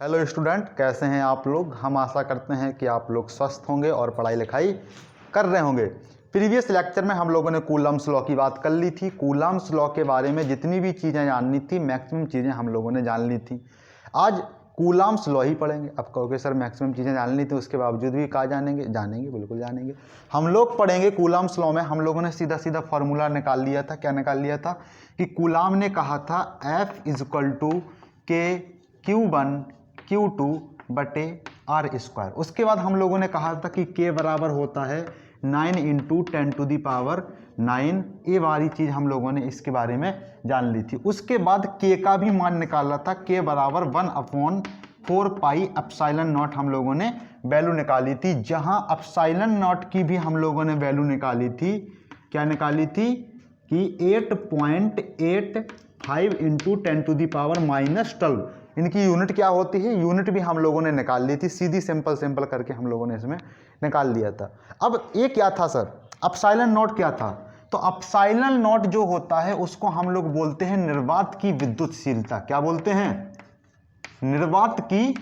Hello student, कैसे हैं आप लोग। हम आशा करते हैं कि आप लोग स्वस्थ होंगे और पढ़ाई लिखाई कर रहे होंगे। प्रीवियस लेक्चर में हम लोगों ने कूलम्स लॉ की बात कर ली थी। कूलम्स लॉ के बारे में जितनी भी चीज़ें जाननी थी, मैक्सिमम चीज़ें हम लोगों ने जान ली थी। आज कूलम्स लॉ ही पढ़ेंगे। अब कहोगे सर मैक्सिमम चीज़ें जान ली थी, उसके बावजूद भी कहा जानेंगे, बिल्कुल जानेंगे। हम लोग पढ़ेंगे कूलम्स लॉ में। हम लोगों ने सीधा सीधा फार्मूला निकाल लिया था। क्या निकाल लिया था कि कूलाम ने कहा था F = K Q2 बटे R²। उसके बाद हम लोगों ने कहा था कि K बराबर होता है 9 × 10⁹। ये वाली चीज़ हम लोगों ने इसके बारे में जान ली थी। उसके बाद K का भी मान निकाला था। K बराबर 1/4πε0 हम लोगों ने वैल्यू निकाली थी। जहां ε0 की भी हम लोगों ने वैल्यू निकाली थी। क्या निकाली थी कि 8.85 × 10⁻⁻12। इनकी यूनिट क्या होती है, यूनिट भी हम लोगों ने निकाल ली थी। सीधी सिंपल करके हम लोगों ने इसमें निकाल लिया था। अब ये क्या था सर, ε0 क्या था? तो ε0 जो होता है उसको हम लोग बोलते हैं निर्वात की विद्युतशीलता। क्या बोलते हैं? निर्वात की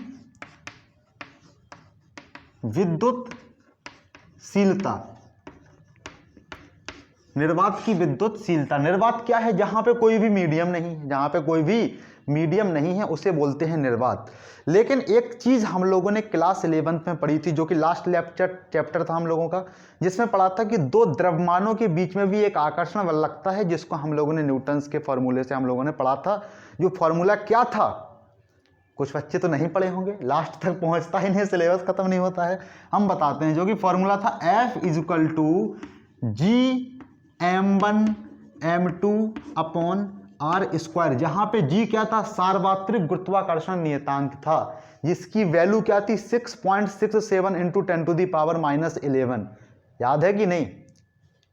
विद्युतशीलता। निर्वात की विद्युतशीलता। निर्वात क्या है? जहां पे कोई भी मीडियम नहीं, जहां पे कोई भी मीडियम नहीं है उसे बोलते हैं निर्वात। लेकिन एक चीज हम लोगों ने क्लास 11th में पढ़ी थी, जो कि लास्ट चैप्टर था हम लोगों का, जिसमें पढ़ा था कि दो द्रव्यमानों के बीच में भी एक आकर्षण बल लगता है, जिसको हम लोगों ने न्यूटन्स के फॉर्मूले से हम लोगों ने पढ़ा था। जो फॉर्मूला क्या था, कुछ बच्चे तो नहीं पढ़े होंगे, लास्ट तक पहुंचता ही नहीं, सिलेबस खत्म नहीं होता है। हम बताते हैं। जो कि फॉर्मूला था F = Gm1m2/R²। जहां पे G क्या था? सार्वत्रिक गुरुत्वाकर्षण नियतांक था, जिसकी वैल्यू क्या थी? 6.67 × 10⁻⁻11। याद है कि नहीं?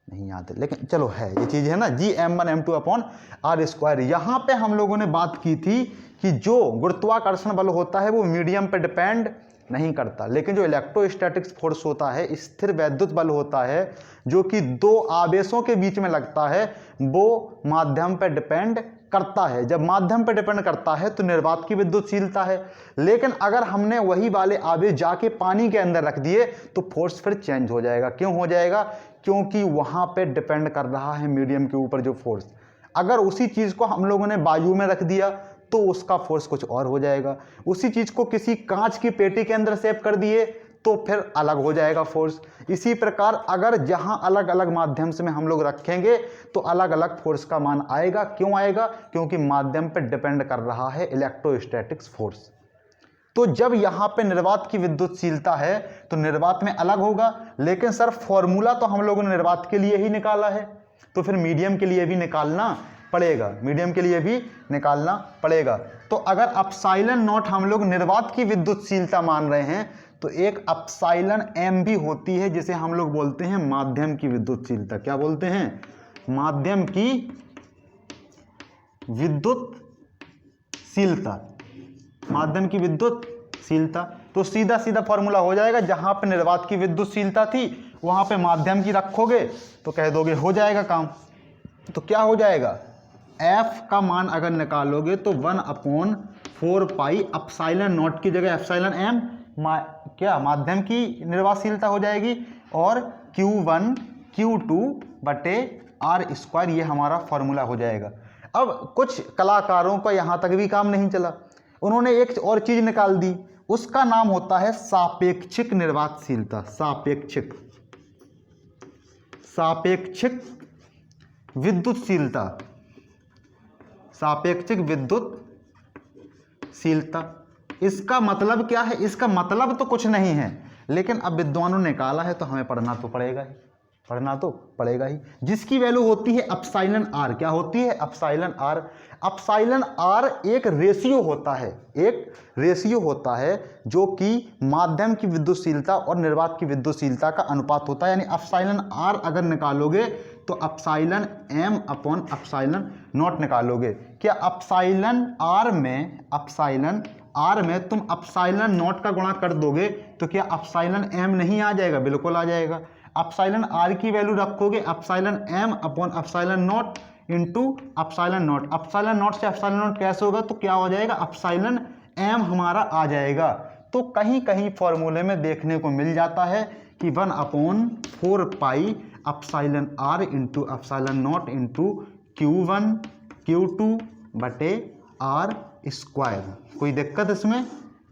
नहीं याद है, लेकिन चलो है, ये चीज है ना, Gm1m2/R²। यहां पे हम लोगों ने बात की थी कि जो गुरुत्वाकर्षण बल होता है वो मीडियम पे डिपेंड नहीं करता, लेकिन जो इलेक्ट्रोस्टैटिक्स फोर्स होता है, स्थिर वैद्युत बल होता है, जो कि दो आवेशों के बीच में लगता है, वो माध्यम पे डिपेंड करता है। जब माध्यम पे डिपेंड करता है तो निर्वात की विद्युतशीलता है। लेकिन अगर हमने वही वाले आवेश जाके पानी के अंदर रख दिए तो फोर्स फिर चेंज हो जाएगा। क्यों हो जाएगा? क्योंकि वहां पे डिपेंड कर रहा है मीडियम के ऊपर जो फोर्स। अगर उसी चीज को हम लोगों ने वायु में रख दिया तो उसका फोर्स कुछ और हो जाएगा। उसी चीज को किसी कांच की पेटी के अंदर सेव कर दिए तो फिर अलग हो जाएगा फोर्स। इसी प्रकार अगर जहां अलग अलग माध्यम से में हम लोग रखेंगे तो अलग अलग फोर्स का मान आएगा। क्यों आएगा? क्योंकि माध्यम पर डिपेंड कर रहा है इलेक्ट्रोस्टैटिक्स फोर्स। तो जब यहां पे निर्वात की विद्युतशीलता है तो निर्वात में अलग होगा। लेकिन सर फॉर्मूला तो हम लोगों ने निर्वात के लिए ही निकाला है, तो फिर मीडियम के लिए भी निकालना पड़ेगा। मीडियम के लिए भी निकालना पड़ेगा। तो अगर ε0 हम लोग निर्वात की विद्युतशीलता मान रहे हैं तो एक ε भी होती है, जिसे हम लोग बोलते हैं माध्यम की विद्युतशीलता। क्या बोलते हैं? माध्यम की विद्युतशीलता। माध्यम की विद्युतशीलता। तो सीधा सीधा फॉर्मूला हो जाएगा। जहां पे निर्वात की विद्युतशीलता थी वहां पे माध्यम की रखोगे तो कह दोगे हो जाएगा काम। तो क्या हो जाएगा? F का मान अगर निकालोगे तो 1/4πε0 की जगह ε क्या माध्यम की निर्वातशीलता हो जाएगी, और Q1 Q2 बटे R², ये हमारा फॉर्मूला हो जाएगा। अब कुछ कलाकारों का यहां तक भी काम नहीं चला, उन्होंने एक और चीज निकाल दी। उसका नाम होता है सापेक्षिक निर्वातशीलता। सापेक्षिक विद्युतशीलता। सापेक्षिक विद्युतशीलता। इसका मतलब क्या है? इसका मतलब तो कुछ नहीं है, लेकिन अब विद्वानों ने निकाला है तो हमें पढ़ना तो पड़ेगा ही, पढ़ना तो पड़ेगा ही। जिसकी वैल्यू होती है ε r। क्या होती है? ε r। ε r एक रेशियो होता है, एक रेशियो होता है जो कि माध्यम की विद्युतशीलता और निर्वात की विद्युतशीलता का अनुपात होता है। यानी ε r अगर निकालोगे तो ε/ε0 निकालोगे। क्या ε r में तुम ε0 का गुणा कर दोगे तो क्या ε नहीं आ जाएगा? बिल्कुल आ जाएगा। ε r की वैल्यू रखोगे ε/ε0 इंटू ε0। ε0 से ε0 कैसे होगा? तो क्या हो जाएगा? m हमारा आ जाएगा। तो कहीं कहीं फॉर्मूले में देखने को मिल जाता है कि 1/4 pi epsilon r into epsilon not into Q1 Q2 बटे r स्क्वायर। कोई दिक्कत इसमें?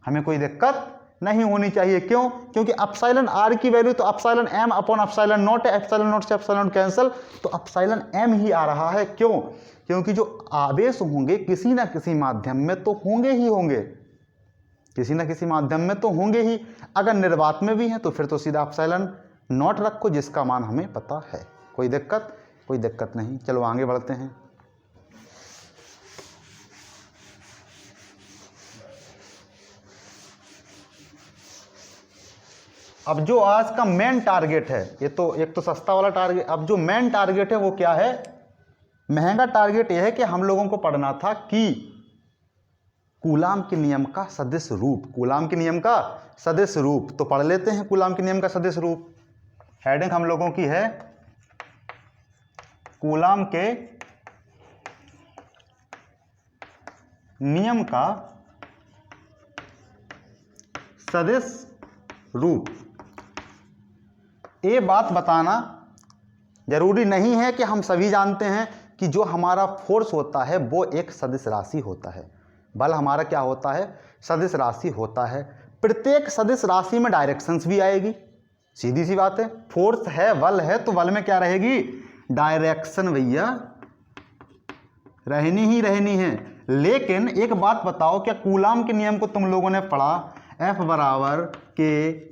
हमें कोई दिक्कत नहीं होनी चाहिए। क्यों? क्योंकि एप्सिलॉन r की वैल्यू तो epsilon m upon epsilon not है, एप्सिलॉन नॉट से एप्सिलॉन कैंसिल, तो एप्सिलॉन m ही आ रहा है। क्यों? क्योंकि जो आवेश होंगे किसी ना किसी माध्यम में तो होंगे ही होंगे, किसी ना किसी माध्यम में तो होंगे ही। अगर निर्वात में भी हैं तो फिर तो सीधा एप्सिलॉन नॉट रखो जिसका मान हमें पता है। कोई दिक्कत? कोई दिक्कत नहीं। चलो आगे बढ़ते हैं। अब जो आज का मेन टारगेट है, ये तो एक तो सस्ता वाला टारगेट, अब जो मेन टारगेट है वो क्या है? महंगा टारगेट यह है कि हम लोगों को पढ़ना था कि कूलाम के नियम का सदिश रूप, कूलाम के नियम का सदिश रूप। तो पढ़ लेते हैं कूलाम के नियम का सदिश रूप। हेडिंग हम लोगों की है कूलाम के नियम का सदिश रूप। ये बात बताना जरूरी नहीं है कि हम सभी जानते हैं कि जो हमारा फोर्स होता है वो एक सदिश राशि होता है। बल हमारा क्या होता है? सदिश राशि होता है। प्रत्येक सदिश राशि में डायरेक्शंस भी आएगी, सीधी सी बात है। फोर्स है, बल है, तो बल में क्या रहेगी? डायरेक्शन भैया रहनी ही रहनी है। लेकिन एक बात बताओ, क्या कूलाम के नियम को तुम लोगों ने पढ़ा? F बराबर के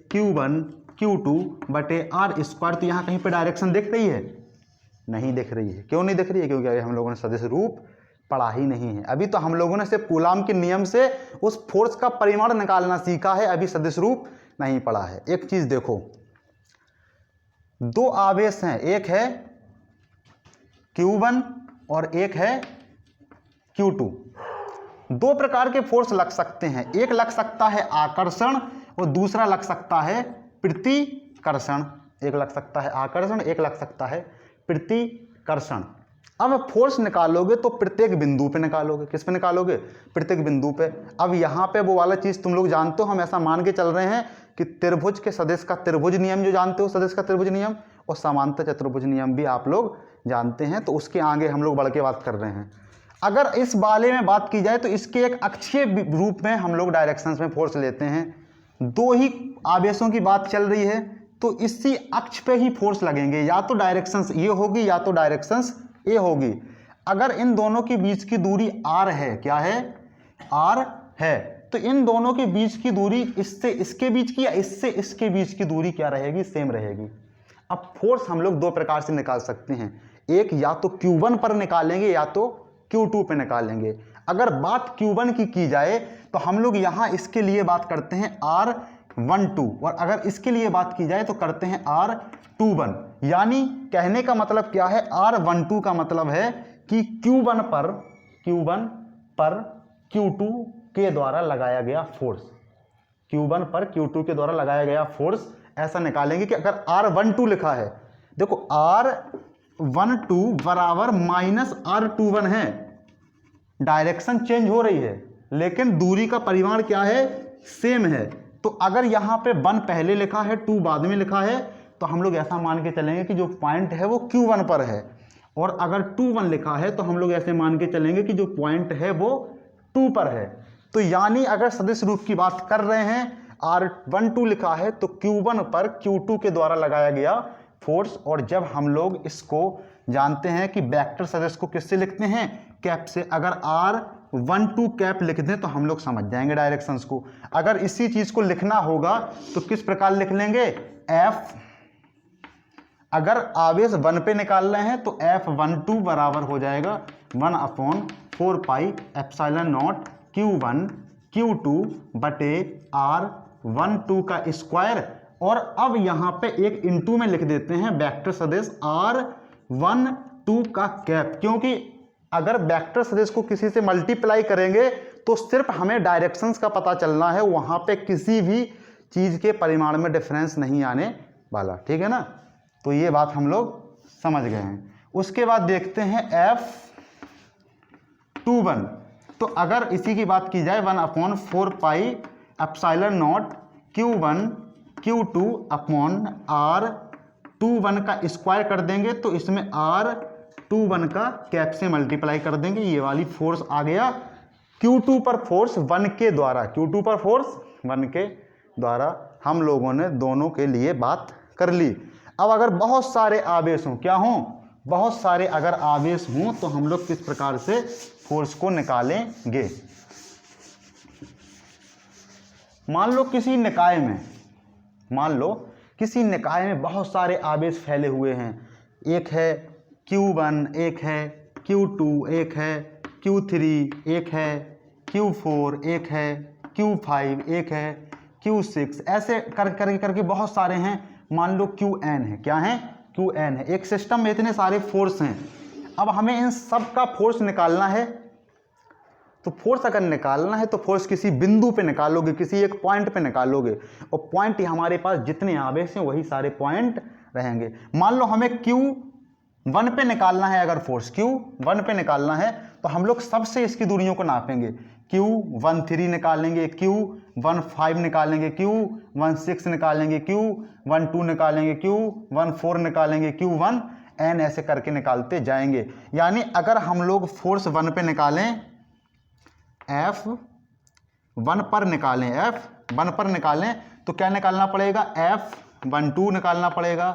Q1 Q2 बटे R स्क्वायर। तो यहाँ कहीं पे डायरेक्शन दिख रही है? नहीं दिख रही है। क्यों नहीं दिख रही है? क्योंकि अभी हम लोगों ने सदिश रूप पढ़ा ही नहीं है। अभी तो हम लोगों ने सिर्फ कूलाम के नियम से उस फोर्स का परिमाण निकालना सीखा है, अभी सदिश रूप नहीं पढ़ा है। एक चीज देखो, दो आवेश हैं, एक है Q1 और एक है Q2। दो प्रकार के फोर्स लग सकते हैं, एक लग सकता है आकर्षण और दूसरा लग सकता है प्रतिकर्षण। एक लग सकता है आकर्षण, एक लग सकता है प्रतिकर्षण। अब फोर्स निकालोगे तो प्रत्येक बिंदु पे निकालोगे। किस पे निकालोगे? प्रत्येक बिंदु पे। अब यहाँ पे वो वाला चीज तुम लोग जानते हो, हम ऐसा मान के चल रहे हैं कि त्रिभुज के सदिश का त्रिभुज नियम जो जानते हो, सदिश का त्रिभुज नियम, और समांतर चतुर्भुज नियम भी आप लोग जानते हैं। तो उसके आगे हम लोग बढ़ के बात कर रहे हैं। अगर इस वाले में बात की जाए तो इसके एक अक्षीय रूप में हम लोग डायरेक्शंस में फोर्स लेते हैं। दो ही आवेशों की बात चल रही है तो इसी अक्ष पे ही फोर्स लगेंगे, या तो डायरेक्शंस ये होगी या तो डायरेक्शंस ये होगी। अगर इन दोनों के बीच की दूरी r है, क्या है? r है, तो इन दोनों के बीच की दूरी इससे इसके बीच की या इससे इसके बीच की दूरी क्या रहेगी? सेम रहेगी। अब फोर्स हम लोग दो प्रकार से निकाल सकते हैं, एक या तो Q1 पर निकालेंगे या तो Q2 पे निकालेंगे। अगर बात Q1 की जाए तो हम लोग यहां इसके लिए बात करते हैं R12, और अगर इसके लिए बात की जाए तो करते हैं R21। यानी कहने का मतलब क्या है? R12 का मतलब है कि Q1 पर Q2 के द्वारा लगाया गया फोर्स, Q1 पर Q2 के द्वारा लगाया गया फोर्स। ऐसा निकालेंगे कि अगर R12 लिखा है, देखो R12 बराबर माइनस R21 है, डायरेक्शन चेंज हो रही है लेकिन दूरी का परिमाण क्या है? सेम है। तो अगर यहां पे 1 पहले लिखा है 2 बाद में लिखा है तो हम लोग ऐसा मान के चलेंगे कि जो पॉइंट है वो Q1 पर है, और अगर 2 1 लिखा है तो हम लोग ऐसे मान के चलेंगे कि जो पॉइंट है वो 2 पर है। तो यानी अगर सदिश रूप की बात कर रहे हैं, R12 लिखा है तो Q1 पर Q2 के द्वारा लगाया गया फोर्स। और जब हम लोग इसको जानते हैं कि वेक्टर सदिश को किससे लिखते हैं? कैप से। अगर R12 कैप लिख दें तो हम लोग समझ जाएंगे डायरेक्शंस को। अगर इसी चीज को लिखना होगा तो किस प्रकार लिख लेंगे? F, अगर आवेश 1 पे निकाल रहे हैं तो F12 बराबर हो जाएगा 1/4 pi epsilon not Q1 Q2 बटे R12 का स्क्वायर। और अब यहां पे एक इंटू में लिख देते हैं वेक्टर सदिश R12 का कैप, क्योंकि अगर वेक्टर सदिश को किसी से मल्टीप्लाई करेंगे तो सिर्फ हमें डायरेक्शंस का पता चलना है, वहां पे किसी भी चीज के परिमाण में डिफरेंस नहीं आने वाला। ठीक है ना? तो ये बात हम लोग समझ गए हैं। उसके बाद देखते हैं F21। तो अगर इसी की बात की जाए 1/4 pi epsilon not Q1 Q2 upon R21 का स्क्वायर कर देंगे तो इसमें R21 का कैप से मल्टीप्लाई कर देंगे, ये वाली फोर्स आ गया Q2 पर फोर्स 1 के द्वारा, Q2 पर फोर्स 1 के द्वारा हम लोगों ने दोनों के लिए बात कर ली। अब अगर बहुत सारे आवेश हों, क्या हों, बहुत सारे अगर आवेश हों तो हम लोग किस प्रकार से फोर्स को निकालेंगे। मान लो किसी निकाय में बहुत सारे आवेश फैले हुए हैं, एक है Q1, एक है Q2, एक है Q3, एक है Q4, एक है Q5, एक है Q6, ऐसे करके बहुत सारे हैं। मान लो Qn है, क्या है, Qn है। एक सिस्टम में इतने सारे फोर्स हैं। अब हमें इन सब का फोर्स निकालना है, तो फोर्स अगर निकालना है तो फोर्स किसी बिंदु पे निकालोगे, किसी एक पॉइंट पे निकालोगे, और पॉइंट ही हमारे पास जितने आवेश हैं वही सारे पॉइंट रहेंगे। मान लो हमें Q1 पे निकालना है, अगर फोर्स Q1 पे निकालना है तो हम लोग सबसे इसकी दूरियों को नापेंगे, Q13 निकालेंगे, Q15 निकालेंगे, Q16 निकालेंगे, Q12 निकालेंगे, Q14 निकालेंगे, Q1n ऐसे करके निकालते जाएंगे। यानी अगर हम लोग फोर्स 1 पे निकालें, F1 पर निकालें तो क्या निकालना पड़ेगा, F12 निकालना पड़ेगा,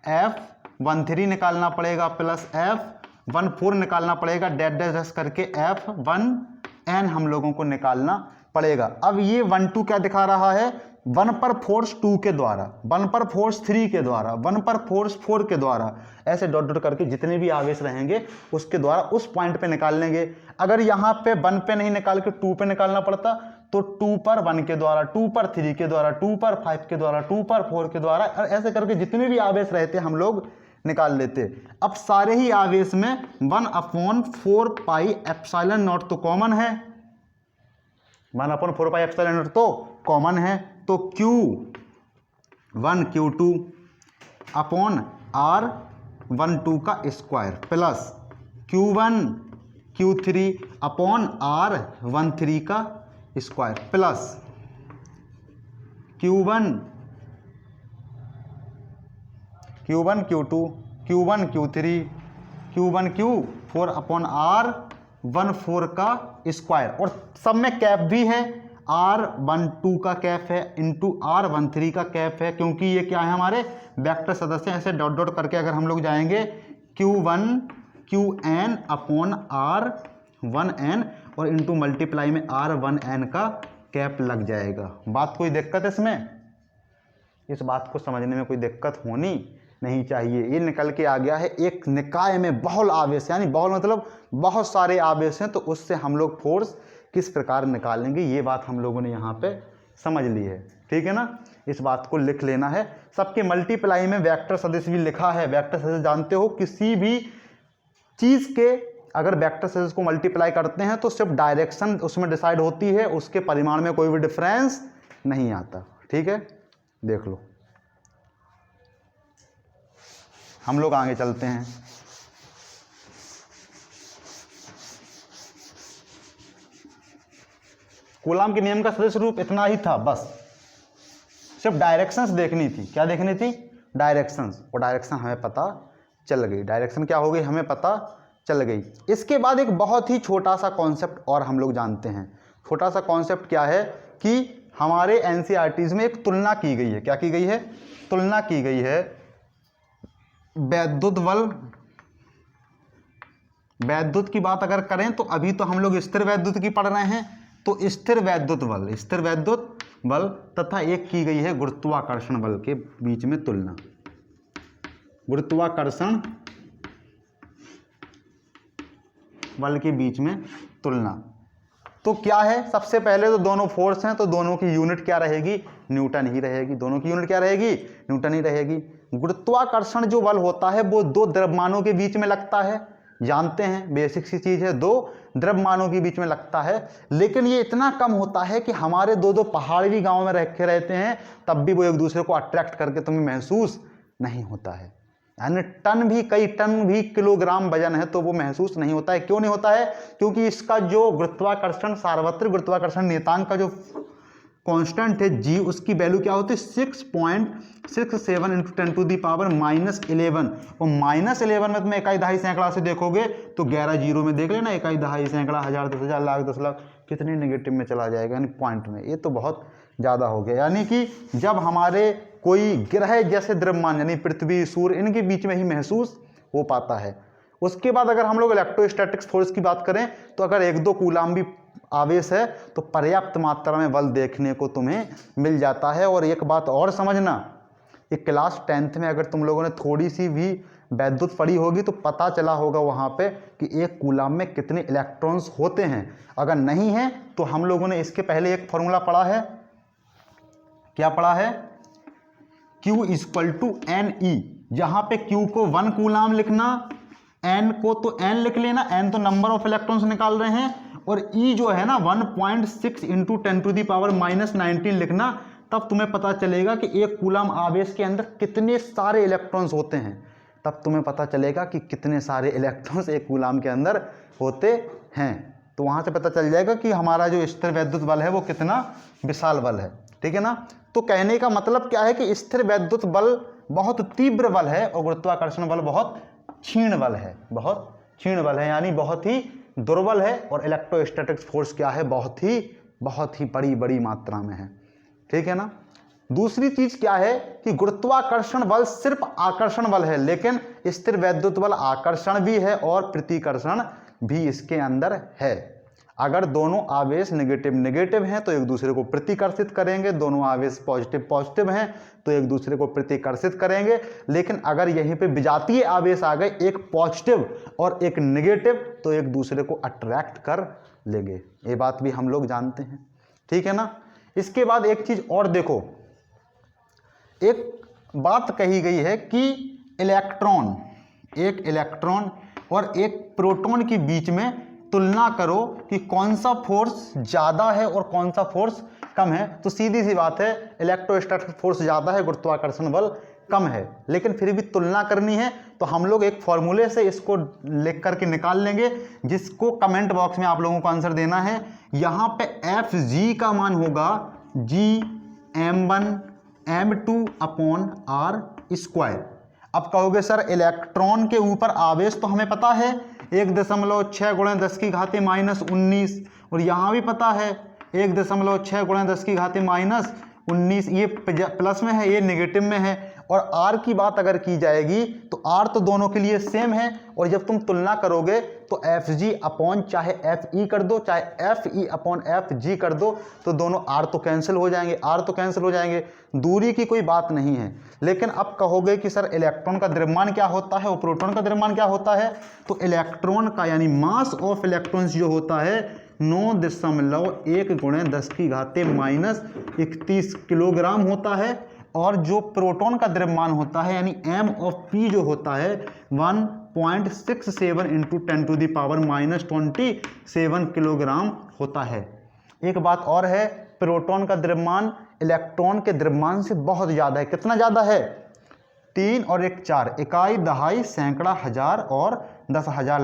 F13 निकालना पड़ेगा, प्लस F14 निकालना पड़ेगा, डैश डैश डैश करके F1n हम लोगों को निकालना पड़ेगा। अब ये 12 क्या दिखा रहा है, 1 पर फोर्स 2 के द्वारा, 1 पर फोर्स 3 के द्वारा, 1 पर फोर्स 4 के द्वारा, ऐसे डॉट डॉट करके जितने भी आवेश रहेंगे उसके द्वारा उस पॉइंट पे निकाल लेंगे। अगर यहाँ पे 1 पे नहीं निकाल के 2 पे निकालना पड़ता तो 2 पर 1 के द्वारा, 2 पर 3 के द्वारा, 2 पर 5 के द्वारा, 2 पर 4 के द्वारा, ऐसे करके जितने भी आवेश रहते हम लोग निकाल लेते। अब सारे ही आवेश में 1/4 पाई एप्सिलॉन नॉट तो कॉमन है, 1/4 पाई एप्सिलॉन नॉट तो कॉमन है, तो Q1 Q2 अपॉन R12 का square plus Q1 Q3 upon R13 का square plus Q1 Q2 Q1 Q3 Q1 Q4 upon R14 का स्क्वायर, और सब में कैप भी है, R12 का कैप है इंटू R13 का कैप है, क्योंकि ये क्या है, हमारे वेक्टर सदस्य। ऐसे डॉट डॉट करके अगर हम लोग जाएंगे Q1 Qn अपॉन R1n और इंटू मल्टीप्लाई में R1n का कैप लग जाएगा। बात कोई दिक्कत है इसमें, इस बात को समझने में कोई दिक्कत होनी नहीं चाहिए। ये निकल के आ गया है एक निकाय में बहुल आवेश, यानी बहुल मतलब बहुत सारे आवेश हैं, तो उससे हम लोग फोर्स किस प्रकार निकालेंगे, ये बात हम लोगों ने यहाँ पे समझ ली है। ठीक है ना, इस बात को लिख लेना है। सबके मल्टीप्लाई में वेक्टर सदिश भी लिखा है। वेक्टर सदिश जानते हो, किसी भी चीज़ के अगर वेक्टर सदिश को मल्टीप्लाई करते हैं तो सिर्फ डायरेक्शन उसमें डिसाइड होती है, उसके परिमाण में कोई भी डिफरेंस नहीं आता। ठीक है, देख लो। हम लोग आगे चलते हैं। कूलाम के नियम का सदिश रूप इतना ही था, बस सिर्फ डायरेक्शंस देखनी थी। क्या देखनी थी, डायरेक्शंस, और डायरेक्शन हमें पता चल गई। डायरेक्शन क्या हो गई, हमें पता चल गई। इसके बाद एक बहुत ही छोटा सा कॉन्सेप्ट और हम लोग जानते हैं। छोटा सा कॉन्सेप्ट क्या है कि हमारे एनसीईआरटीज में एक तुलना की गई है। क्या की गई है, तुलना की गई है वैद्युत बल। वैद्युत की बात अगर करें तो अभी तो हम लोग स्थिर वैद्युत की पढ़ रहे हैं, तो स्थिर वैद्युत बल तथा एक की गई है गुरुत्वाकर्षण बल के बीच में तुलना। गुरुत्वाकर्षण बल के बीच में तुलना तो क्या है, सबसे पहले तो दोनों फोर्स हैं तो दोनों की यूनिट क्या रहेगी, न्यूटन ही रहेगी। दोनों की यूनिट क्या रहेगी, न्यूटन ही रहेगी। गुरुत्वाकर्षण जो बल होता है वो दो द्रव्यमानों के बीच में लगता है, जानते हैं, बेसिक सी चीज़ है, दो द्रव्यमानों के बीच में लगता है। लेकिन ये इतना कम होता है कि हमारे दो दो पहाड़ भी गाँव में रखे रहते हैं तब भी वो एक दूसरे को अट्रैक्ट करके तुम्हें महसूस नहीं होता है। यानी टन भी, कई टन भी किलोग्राम वजन है तो वो महसूस नहीं होता है। क्यों नहीं होता है? क्योंकि इसका जो गुरुत्वाकर्षण, सार्वत्रिक गुरुत्वाकर्षण नियतांक का जो कांस्टेंट है जी, उसकी वैल्यू क्या होती है 6.67 इंटू 10 टू दी पावर -11। और -11 में तुम इकाई दहाई सैकड़ा से देखोगे तो 11 जीरो में देख लेना, इकाई दहाई सैकड़ा, हजार, 10,000, लाख, 10 लाख, कितने नेगेटिव में चला जाएगा, यानी पॉइंट में। ये तो बहुत ज़्यादा हो गया। यानी कि जब हमारे कोई ग्रह जैसे द्रव्यमान यानी पृथ्वी, सूर्य, इनके बीच में ही महसूस हो पाता है। उसके बाद अगर हम लोग इलेक्ट्रोस्टैटिक्स फोर्स की बात करें तो अगर 1-2 कूलाम भी आवेश है तो पर्याप्त मात्रा में बल देखने को तुम्हें मिल जाता है। और एक बात और समझना, ये क्लास 10th में अगर तुम लोगों ने थोड़ी सी भी वैद्युत पढ़ी होगी तो पता चला होगा वहाँ पे कि 1 कूलाम में कितने इलेक्ट्रॉन्स होते हैं। अगर नहीं है तो हम लोगों ने इसके पहले एक फॉर्मूला पढ़ा है, क्या पढ़ा है, Q = NE, जहाँ पे Q को 1 कूलाम लिखना, N को तो N लिख लेना, N तो नंबर ऑफ इलेक्ट्रॉन्स निकाल रहे हैं, और E जो है ना 1.6 इंटू 10 टू दी पावर -19 लिखना। तब तुम्हें पता चलेगा कि 1 कूलाम आवेश के अंदर कितने सारे इलेक्ट्रॉन्स होते हैं। तब तुम्हें पता चलेगा कि कितने सारे इलेक्ट्रॉन्स 1 कूलाम के अंदर होते हैं। तो वहाँ से पता चल जाएगा कि हमारा जो स्थिर वैद्युत बल है वो कितना विशाल बल है। ठीक है ना? तो कहने का मतलब क्या है कि स्थिर वैद्युत बल बहुत तीव्र बल है और गुरुत्वाकर्षण बल बहुत क्षीण बल है, बहुत क्षीण बल है, यानी बहुत ही दुर्बल है। और इलेक्ट्रोस्टैटिक्स फोर्स क्या है, बहुत ही बड़ी मात्रा में है। ठीक है ना? दूसरी चीज क्या है कि गुरुत्वाकर्षण बल सिर्फ आकर्षण बल है, लेकिन स्थिर वैद्युत बल आकर्षण भी है और प्रतिकर्षण भी इसके अंदर है। अगर दोनों आवेश नेगेटिव हैं तो एक दूसरे को प्रतिकर्षित करेंगे, दोनों आवेश पॉजिटिव हैं तो एक दूसरे को प्रतिकर्षित करेंगे। लेकिन अगर यहीं पे विजातीय आवेश आ गए, एक पॉजिटिव और एक नेगेटिव, तो एक दूसरे को अट्रैक्ट कर लेंगे। ये बात भी हम लोग जानते हैं। ठीक है ना? इसके बाद एक चीज और देखो, एक बात कही गई है कि एक इलेक्ट्रॉन और एक प्रोटॉन के बीच में तुलना करो कि कौन सा फोर्स ज़्यादा है और कौन सा फोर्स कम है। तो सीधी सी बात है, इलेक्ट्रोस्टैटिक फोर्स ज़्यादा है, गुरुत्वाकर्षण बल कम है। लेकिन फिर भी तुलना करनी है तो हम लोग एक फॉर्मूले से इसको लिख करके निकाल लेंगे, जिसको कमेंट बॉक्स में आप लोगों को आंसर देना है। यहाँ पे Fg का मान होगा Gm1m2/r²। अब कहोगे सर इलेक्ट्रॉन के ऊपर आवेश तो हमें पता है 1.6 × 10⁻⁻19, और यहाँ भी पता है 1.6 × 10⁻⁻19। ये प्लस में है, ये नेगेटिव में है। और r की बात अगर की जाएगी तो r तो दोनों के लिए सेम है, और जब तुम तुलना करोगे तो Fg अपॉन चाहे Fe कर दो, चाहे Fe अपॉन Fg कर दो, तो दोनों r तो कैंसिल हो जाएंगे, दूरी की कोई बात नहीं है। लेकिन अब कहोगे कि सर इलेक्ट्रॉन का द्रव्यमान क्या होता है और प्रोटॉन का द्रव्यमान क्या होता है, तो इलेक्ट्रॉन का यानी मास ऑफ इलेक्ट्रॉन्स जो होता है 9.1 × 10⁻31 किलोग्राम होता है, और जो प्रोटॉन का द्रव्यमान होता है यानी m(p) जो होता है 1.67 into 10 to the power -27 kilogram होता है। एक बात और है, प्रोटॉन का द्रव्यमान इलेक्ट्रॉन के द्रव्यमान से बहुत ज़्यादा है। कितना ज़्यादा है? 3 और 1 4, इकाई दहाई सैकड़ा हजार और 10,000,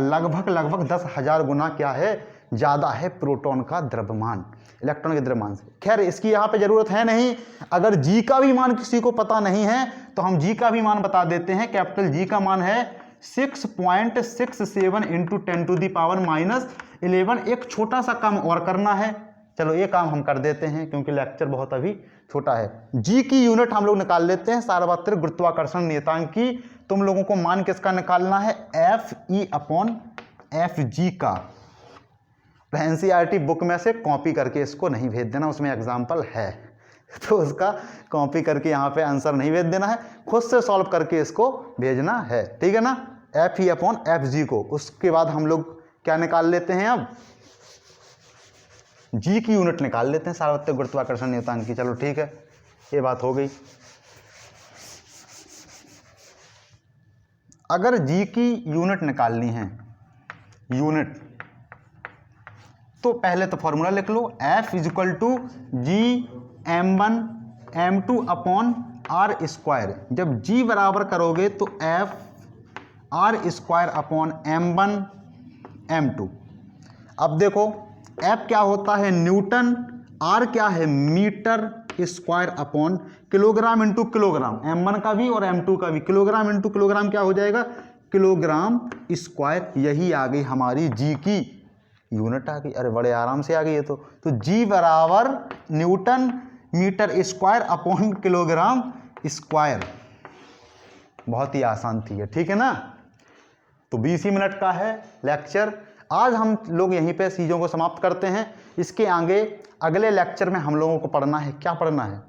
लगभग 10,000 गुना क्या है, ज़्यादा है प्रोटॉन का द्रव्यमान इलेक्ट्रॉन के द्रव्यमान से। खैर इसकी यहाँ पे ज़रूरत है नहीं। अगर जी का भी मान किसी को पता नहीं है तो हम जी का भी मान बता देते हैं। कैपिटल जी का मान है 6.67 इंटू 10 टू दी पावर -11। एक छोटा सा काम और करना है, चलो ये काम हम कर देते हैं क्योंकि लेक्चर बहुत अभी छोटा है। जी की यूनिट हम लोग निकाल लेते हैं, सार्वत्रिक गुरुत्वाकर्षण नियतांक की। तुम लोगों को मान किसका निकालना है? Fe/Fg का। तो एनसीईआरटी बुक में से कॉपी करके इसको नहीं भेज देना, उसमें एग्जाम्पल है तो उसका कॉपी करके यहाँ पे आंसर नहीं भेज देना है, खुद से सॉल्व करके इसको भेजना है। ठीक है ना? Fe/Fg को। उसके बाद हम लोग क्या निकाल लेते हैं, अब जी की यूनिट निकाल लेते हैं सार्वत्रिक गुरुत्वाकर्षण नियतांक की। चलो ठीक है, ये बात हो गई। अगर जी की यूनिट निकालनी है, यूनिट, तो पहले तो फॉर्मूला लिख लो, F = Gm1m2/r²। जब G बराबर करोगे तो F r²/m1m2। अब देखो F क्या होता है न्यूटन, R क्या है metre square upon kilogram into kilogram, m1 का भी और m2 का भी, किलोग्राम इंटू किलोग्राम क्या हो जाएगा किलोग्राम स्क्वायर। यही आ गई हमारी G की यूनिट आ गई। अरे बड़े आराम से आ गई है। तो G बराबर newton metre square upon kilogram square. बहुत ही आसान थी है, ठीक है ना। तो 20 ही मिनट का है लेक्चर। आज हम लोग यहीं पे चीज़ों को समाप्त करते हैं। इसके आगे अगले लेक्चर में हम लोगों को पढ़ना है, क्या पढ़ना है,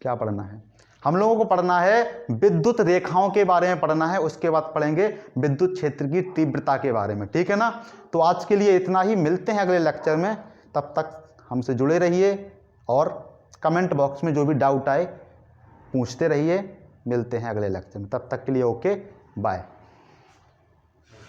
क्या पढ़ना है, हम लोगों को पढ़ना है विद्युत रेखाओं के बारे में पढ़ना है। उसके बाद पढ़ेंगे विद्युत क्षेत्र की तीव्रता के बारे में, ठीक है ना। तो आज के लिए इतना ही, मिलते हैं अगले लेक्चर में। तब तक हमसे जुड़े रहिए और कमेंट बॉक्स में जो भी डाउट आए पूछते रहिए। मिलते हैं अगले लेक्चर में, तब तक के लिए ओके बाय।